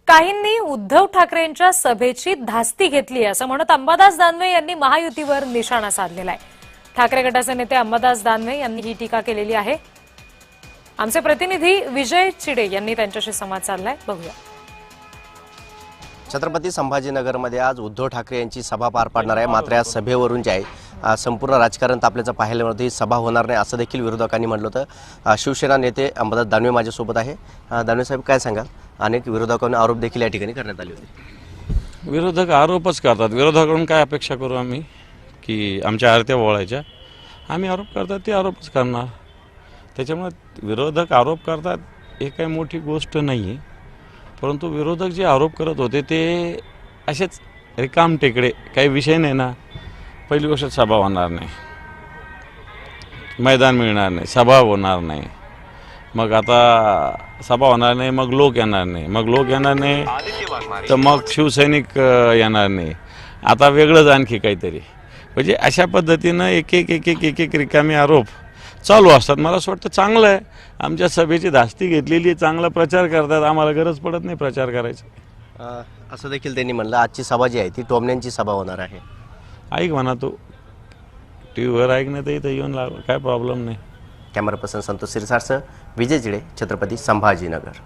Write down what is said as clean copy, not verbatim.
काहींनी उद्धव ठाकरेंच्या सभेची धास्ती घेतली असं म्हणत अंबादास दानवे यांनी महायुतीवर निशाणा साधलेला आहे। ठाकरे गटाचे नेते अंबादास दानवे यांनी ही टीका केलेली आहे। आमचे प्रतिनिधी विजय चिडे यांनी त्यांच्याशी संवाद साधलाय, बघूया। छत्रपती संभाजीनगरमध्ये आज उद्धव ठाकरे यांची सभा पार पडणार आहे। मात्र या सभेवरून जे आहे संपूर्ण राजकारण तापल्याचं पाहायला मिळतं। ही सभा होणार नाही असं देखील विरोधकांनी म्हटलं होतं। शिवसेना नेते अंबादास दानवे माझ्यासोबत आहे। दानवे साहेब, काय सांगाल? अनेक विरोधकांनी आरोप देखील या ठिकाणी करण्यात आले होते। विरोधक आरोपच करतात। विरोधकाकडून काय अपेक्षा करू आम्ही की आमच्या आरत्या वळायच्या? आम्ही आरोप करतात ते आरोपच करणार। त्याच्यामुळे विरोधक आरोप करतात हे काही मोठी गोष्ट नाही आहे, परंतु विरोधक जे आरोप करत होते ते असेच रिकाम टेकडे, काही विषय नाही ना। पहिली गोष्ट, सभा होणार नाही, मैदान मिळणार नाही, सभा होणार नाही, मग आता सभा होणार नाही, मग लोक येणार नाही, मग लोक येणार नाही तर मग शिवसैनिक येणार नाही, आता वेगळंच आणखी काहीतरी। म्हणजे अशा पद्धतीनं एक एक रिकामी आरोप चालू असतात। मला असं वाटतं चांगलं आहे, आमच्या सभेची धास्ती घेतलेली, चांगला प्रचार करतात, आम्हाला गरज पडत नाही प्रचार करायची। असं देखील त्यांनी म्हणलं आजची सभा जी आहे ती टोमण्यांची सभा होणार आहे। ऐक म्हणा, तू टीव्हीवर ऐकण्यात इथं येऊन लागलं, काय प्रॉब्लेम नाही। कॅमेरा पर्सन संतोष सिरसारसह विजय चिडे, छत्रपती संभाजीनगर।